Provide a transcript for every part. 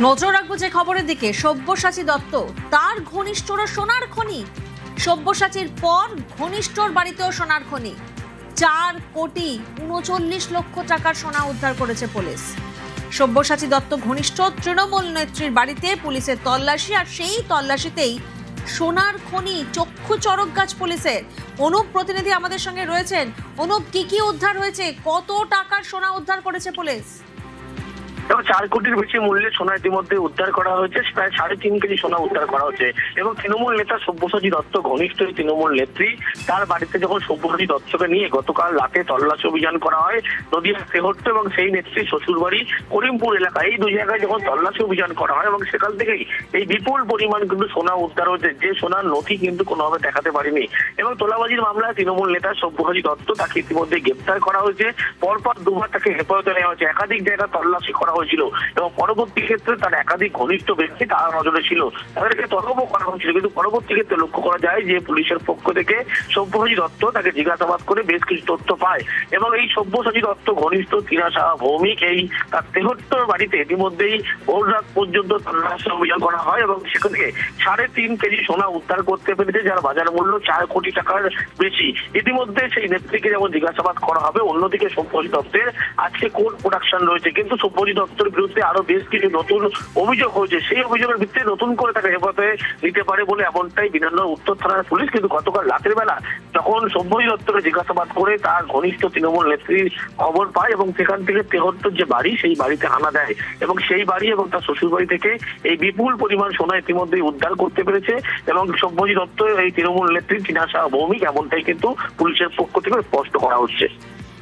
নজর রাখবো যে খবরের দিকে, সব্যসাচী দত্ত তার ঘনিষ্ঠরা সোনার খনি। সব্যসাচীর পর ঘনিষ্ঠর বাড়িতেও সোনার খনি। 4,39,00,000 টাকার সোনা উদ্ধার করেছে পুলিশ। সব্যসাচী দত্ত ঘনিষ্ঠ তৃণমূল নেত্রীর বাড়িতে পুলিশের তল্লাশি, আর সেই তল্লাশিতেই সোনার খনি। চক্ষু চড়ক গাছ পুলিশের। অনুপ প্রতিনিধি আমাদের সঙ্গে রয়েছেন। অনুপ, কি উদ্ধার হয়েছে? কত টাকার সোনা উদ্ধার করেছে পুলিশ? 4 কোটির বেশি মূল্যের সোনা ইতিমধ্যে উদ্ধার করা হয়েছে। প্রায় 3.5 কেজি সোনা উদ্ধার করা হয়েছে এবং তৃণমূল নেতা সব্যসাচী দত্ত ঘনিষ্ঠ তৃণমূল নেত্রী তার বাড়িতে যখন সব্যসাচী দত্তকে নিয়ে গতকাল রাতে তল্লাশি অভিযান করা হয় নদীয়া তেহট্ট এবং সেই নেত্রীর শ্বশুরবাড়ি করিমপুর এলাকা, এই দুই জায়গায় যখন তল্লাশি অভিযান করা হয় এবং সেখান থেকেই এই বিপুল পরিমাণ কিন্তু সোনা উদ্ধার হয়েছে, যে সোনার নথি কিন্তু কোনোভাবে দেখাতে পারেনি। এবং তোলাবাজির মামলায় তৃণমূল নেতা সব্যসাচী দত্ত তাকে ইতিমধ্যে গ্রেপ্তার করা হয়েছে। পরপর দুবার তাকে হেফাজতে নেওয়া হয়েছে। একাধিক জায়গা তল্লাশি করা হয়েছিল এবং পরবর্তী ক্ষেত্রে তার একাধিক ঘনিষ্ঠ ব্যক্তি তার নজরে ছিল, তাদেরকে তলবও করা হয়েছিল। কিন্তু পরবর্তী ক্ষেত্রে লক্ষ্য করা যায় যে পুলিশের পক্ষ থেকে সব্যসাচী দত্ত তাকে জিজ্ঞাসাবাদ করে বেশ কিছু তথ্য পায় এবং এই সব্যসাচী দত্ত ঘনিষ্ঠ টিনা সাহা ভৌমিক এই তার তেহট্টর বাড়িতে ইতিমধ্যেই ভোর রাত পর্যন্ত তল্লাশি অভিযান করা হয় এবং সেখান থেকে 3.5 কেজি সোনা উদ্ধার করতে পেরেছে, যার বাজার মূল্য 4 কোটি টাকার বেশি। ইতিমধ্যে সেই নেত্রীকে যেমন জিজ্ঞাসাবাদ করা হবে, অন্যদিকে সব্যসাচী দত্তের আজকে কোর্ট প্রোডাকশন রয়েছে। কিন্তু সব্যসাচী দত্তের বিরুদ্ধে আরো বেশ কিছু নতুন অভিযোগ হয়েছে, সেই অভিযোগের ভিত্তিতে নতুন করে তাকে হেফাজতে নিতে পারে বলে এমনটাই বিধাননগর উত্তর থানার পুলিশ। কিন্তু গতকাল রাতের বেলা যখন সব্যসাচী দত্তকে জিজ্ঞাসাবাদ করে তার ঘনিষ্ঠ তৃণমূল নেত্রীর খবর পায় এবং সেখান থেকে তেহট্টর যে বাড়ি সেই বাড়িতে হানা দেয় এবং সেই বাড়ি এবং তার শ্বশুর বাড়ি থেকে এই বিপুল পরিমাণ সোনা ইতিমধ্যেই উদ্ধার করতে পেরেছে এবং সব্যসাচী দত্ত এই তৃণমূল নেত্রী টিনা সাহা ভৌমিক, এমনটাই কিন্তু পুলিশের পক্ষ থেকে স্পষ্ট করা হচ্ছে।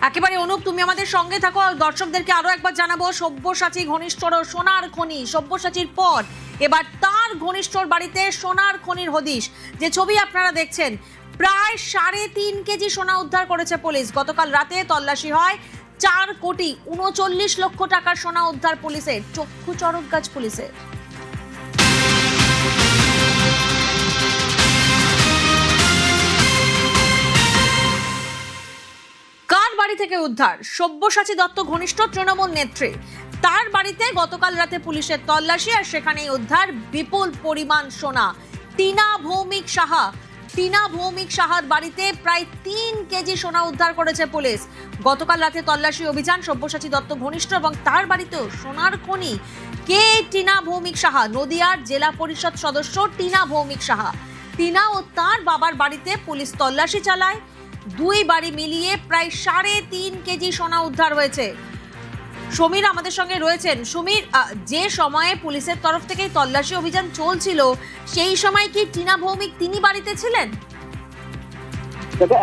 একেবারে অনুপ, তুমি আমাদের সঙ্গে থাকো। দর্শকদেরকে আরো একবার জানাবো, সব্যসাচী ঘনিষ্ঠর সোনার খনি। সব্যসাচীর পর এবার তার ঘনিষ্ঠর বাড়িতে সোনার খনির হদিশ। যে ছবি আপনারা দেখছেন, প্রায় 3.5 কেজি সোনা উদ্ধার করেছে পুলিশ। গতকাল রাতে তল্লাশি হয়, 4,39,00,000 টাকার সোনা উদ্ধার পুলিশের। চক্ষু চড়ক গাছ পুলিশের। বাড়ি থেকে উদ্ধার সব্যসাচী দত্ত ঘনিষ্ঠ তৃণমূল নেত্রী, তার বাড়িতে গতকাল রাতে পুলিশের তল্লাশি, আর সেখানেই উদ্ধার বিপুল পরিমাণ সোনা। টিনা ভৌমিক সাহার বাড়িতে প্রায় 3 কেজি সোনা উদ্ধার করেছে পুলিশ। গতকাল রাতে তল্লাশি অভিযান, সব্যসাচী দত্ত ঘনিষ্ঠ এবং তার বাড়িতেও সোনার খনি। কে টিনা ভৌমিক সাহা? নদিয়ার জেলা পরিষদ সদস্য টিনা ভৌমিক সাহা। টিনা ও তার বাবার বাড়িতে পুলিশ তল্লাশি চালায়। দুই বাড়ি মিলিয়ে প্রায় 3.5 কেজি সোনা উদ্ধার হয়েছে। সমীর আমাদের সঙ্গে রয়েছেন। সমীর, যে সময়ে পুলিশের তরফ থেকে তল্লাশি অভিযান চলছিল সেই সময় কি টিনা ভৌমিক তিনি বাড়িতে ছিলেন?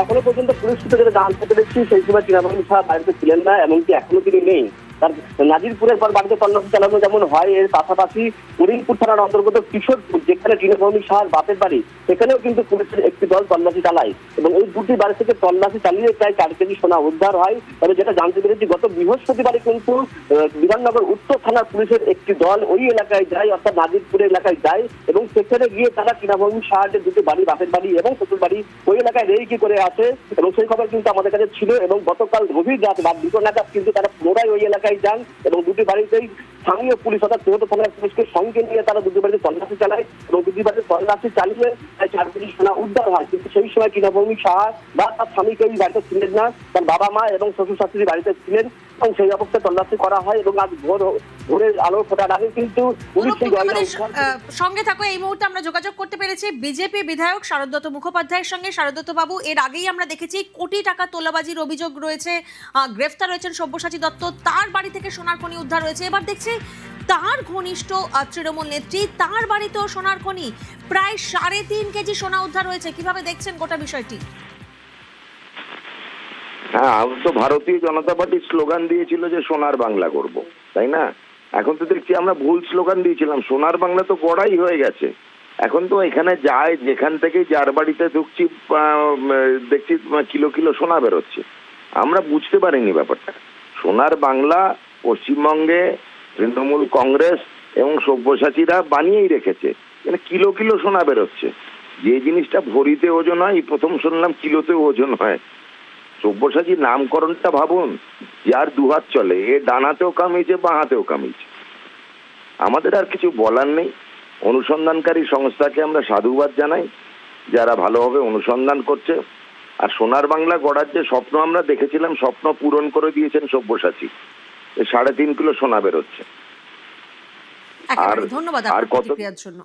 এখনো পর্যন্ত পুলিশ সূত্রে যেটা জানতে পেরেছি, সেই সময় টিনা ভৌমিক সাহা বাড়িতে ছিলেন না, এমনকি এখনো তিনি নেই। তার নাজিরপুরের পর বাড়িতে তল্লাশি চালানো যেমন হয়, এর পাশাপাশি করিমপুর থানার অন্তর্গত কিশোরপুর, যেখানে টিনা ভৌমিক সাহার বাপের বাড়ি, সেখানেও কিন্তু পুলিশের একটি দল তল্লাশি চালায় এবং এই দুটি বাড়ি থেকে তল্লাশি চালিয়ে প্রায় 4 কেজি সোনা উদ্ধার হয়। তবে যেটা জানতে পেরেছি, গত বৃহস্পতিবারে কিন্তু বিধাননগর উত্তর থানার পুলিশের একটি দল ওই এলাকায় যায়, অর্থাৎ নাজিরপুর এলাকায় যায় এবং সেখানে গিয়ে তারা টিনা ভৌমিক সাহার যে দুটি বাড়ি, বাপের বাড়ি এবং শ্বশুর বাড়ি, ওই এলাকায় রেকি করে আসে এবং সেই খবর কিন্তু আমাদের কাছে ছিল। এবং গতকাল গভীর রাত বা 2টো নাগাদ কিন্তু তারা পুনরায় ওই এলাকায় যান এবং দুটি বাড়িতেই স্থানীয় পুলিশ অর্থাৎ তেহট্ট থানার পুলিশকে সঙ্গে নিয়ে তারা দুটি বাড়িতে তল্লাশি চালায় এবং দুটি বাড়িতে তল্লাশি চালিয়ে প্রায় 4 কেজি সোনা উদ্ধার হয়। কিন্তু সেই সময় টিনা ভৌমিক সাহা বা তার স্বামীকে ওই বাড়িতে ছিলেন না, তার বাবা মা এবং শ্বশুর শাশুড়ি বাড়িতে ছিলেন এবং সেই অবস্থায় তল্লাশি করা হয় এবং আজ ভোরের আলো ফোটার আগে কিন্তু পুলিশ সঙ্গে থাকো। এই মুহূর্তে আমরা যোগাযোগ করতে পেরেছি বিজেপি বিধায়ক শারদ দত্ত মুখোপাধ্যায়ের সঙ্গে। শারদ দত্ত বাবু, এর আগেই আমরা দেখেছি কোটি টাকা তোলাবাজির অভিযোগ রয়েছে, গ্রেফতার হয়েছেন সব্যসাচী দত্ত, তার বাড়ি থেকে সোনার খনি উদ্ধার হয়েছে। এবার দেখছি তার ঘনিষ্ঠ তৃণমূল নেত্রী, তার বাড়িতেও সোনার খনি। প্রায় 3.5 কেজি সোনা উদ্ধার হয়েছে। কিভাবে দেখছেন গোটা বিষয়টি? হ্যাঁ, তো ভারতীয় জনতা পার্টি স্লোগান দিয়েছিল যে সোনার বাংলা করব, তাই না? এখন তো দেখছি আমরা ভুল স্লোগান দিয়েছিলাম। সোনার বাংলা তো গড়াই হয়ে গেছে। এখন তো এখানে যায়, যেখান থেকে যার বাড়িতে ঢুকছি দেখছি কিলো কিলো সোনা বেরোচ্ছে। আমরা বুঝতে পারিনি ব্যাপারটা। সোনার বাংলা পশ্চিমবঙ্গে তৃণমূল কংগ্রেস এবং সব্যসাচীরা বানিয়েই রেখেছে, কিলো কিলো সোনা বেরোচ্ছে। যে জিনিসটা ভরিতে ওজন হয়, প্রথম শুনলাম কিলোতে ওজন হয়। সব্যসাচীর নামকরণটা ভাবুন, যার 2 হাত চলে, এ ডানাতেও কামিয়েছে, বাঁ হাতেও কামিয়েছে। আমাদের আর কিছু বলার নেই। অনুসন্ধানকারী সংস্থাকে আমরা সাধুবাদ জানাই, যারা ভালোভাবে অনুসন্ধান করছে। আর সোনার বাংলা গড়ার যে স্বপ্ন আমরা দেখেছিলাম, স্বপ্ন পূরণ করে দিয়েছেন সব্যসাচী। 3.5 কিলো সোনা বেরোচ্ছে। একেবারে ধন্যবাদ আর আপনার কত প্রতিক্রিয়ার জন্য।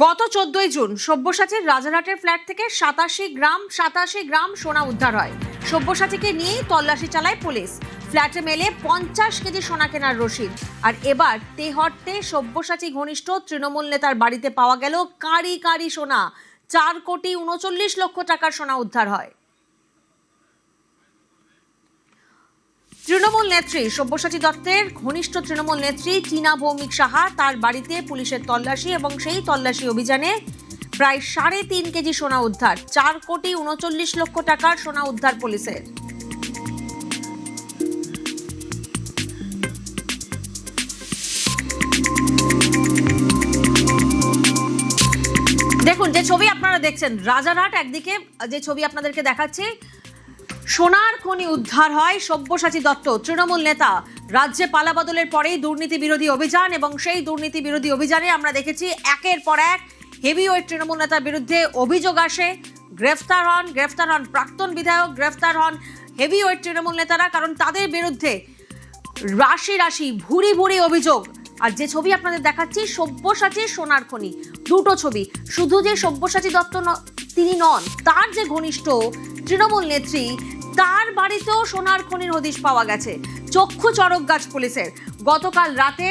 গত 14ই জুন সব্যসাচীর রাজারহাটের ফ্ল্যাট থেকে 87 গ্রাম সোনা উদ্ধার হয়। সব্যসাচীকে নিয়েই তল্লাশি চালায় পুলিশ। ফ্ল্যাটে মেলে 50 কেজি সোনা কেনার রসিদ। আর এবার তেহট্টে সব্যসাচী ঘনিষ্ঠ তৃণমূল নেতার বাড়িতে পাওয়া গেল কাঁড়ি কাঁড়ি সোনা। 4.39 লক্ষ টাকার সোনা উদ্ধার হয়। তৃণমূল নেত্রী সব্যসাচী দত্তের ঘনিষ্ঠ তৃণমূল নেত্রী টিনা ভৌমিক সাহা, তার বাড়িতে পুলিশের তল্লাশি এবং সেই তল্লাশি অভিযানে প্রায় 3.5 কেজি সোনা উদ্ধার। 4.39 লক্ষ টাকার সোনা উদ্ধার পুলিশের। দেখুন যে ছবি আপনারা দেখছেন, রাজারহাট একদিকে যে ছবি আপনাদেরকে দেখাচ্ছি, সোনার খনি উদ্ধার হয়। সব্যসাচী দত্ত তৃণমূল নেতা, রাজ্যে পালাবদলের পরেই দুর্নীতি বিরোধী অভিযান এবং সেই দুর্নীতি বিরোধী অভিযানে আমরা দেখেছি একের পর এক হেভিওয়েট তৃণমূল নেতার বিরুদ্ধে অভিযোগ আসে, গ্রেফতার হন প্রাক্তন বিধায়ক, গ্রেফতার হন হেভিওয়েট তৃণমূল নেতারা, কারণ তাদের বিরুদ্ধে রাশি ভুরি ভুরি অভিযোগ। আর যে ছবি আপনাদের দেখাচ্ছি সব্যসাচীর সোনার খনি, দুটো ছবি। শুধু যে সব্যসাচী দত্ত তিনি নন, তার যে ঘনিষ্ঠ তৃণমূল নেত্রী, তার বাড়িতেও সোনার খনির হদিশ পাওয়া গেছে। চক্ষু চড়ক গাছ পুলিশের। গতকাল রাতে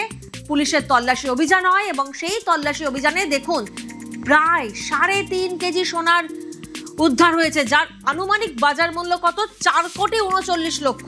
পুলিশের তল্লাশি অভিযান হয় এবং সেই তল্লাশি অভিযানে দেখুন প্রায় 3.5 কেজি সোনার উদ্ধার হয়েছে, যার আনুমানিক বাজার মূল্য কত? 4.39 লক্ষ।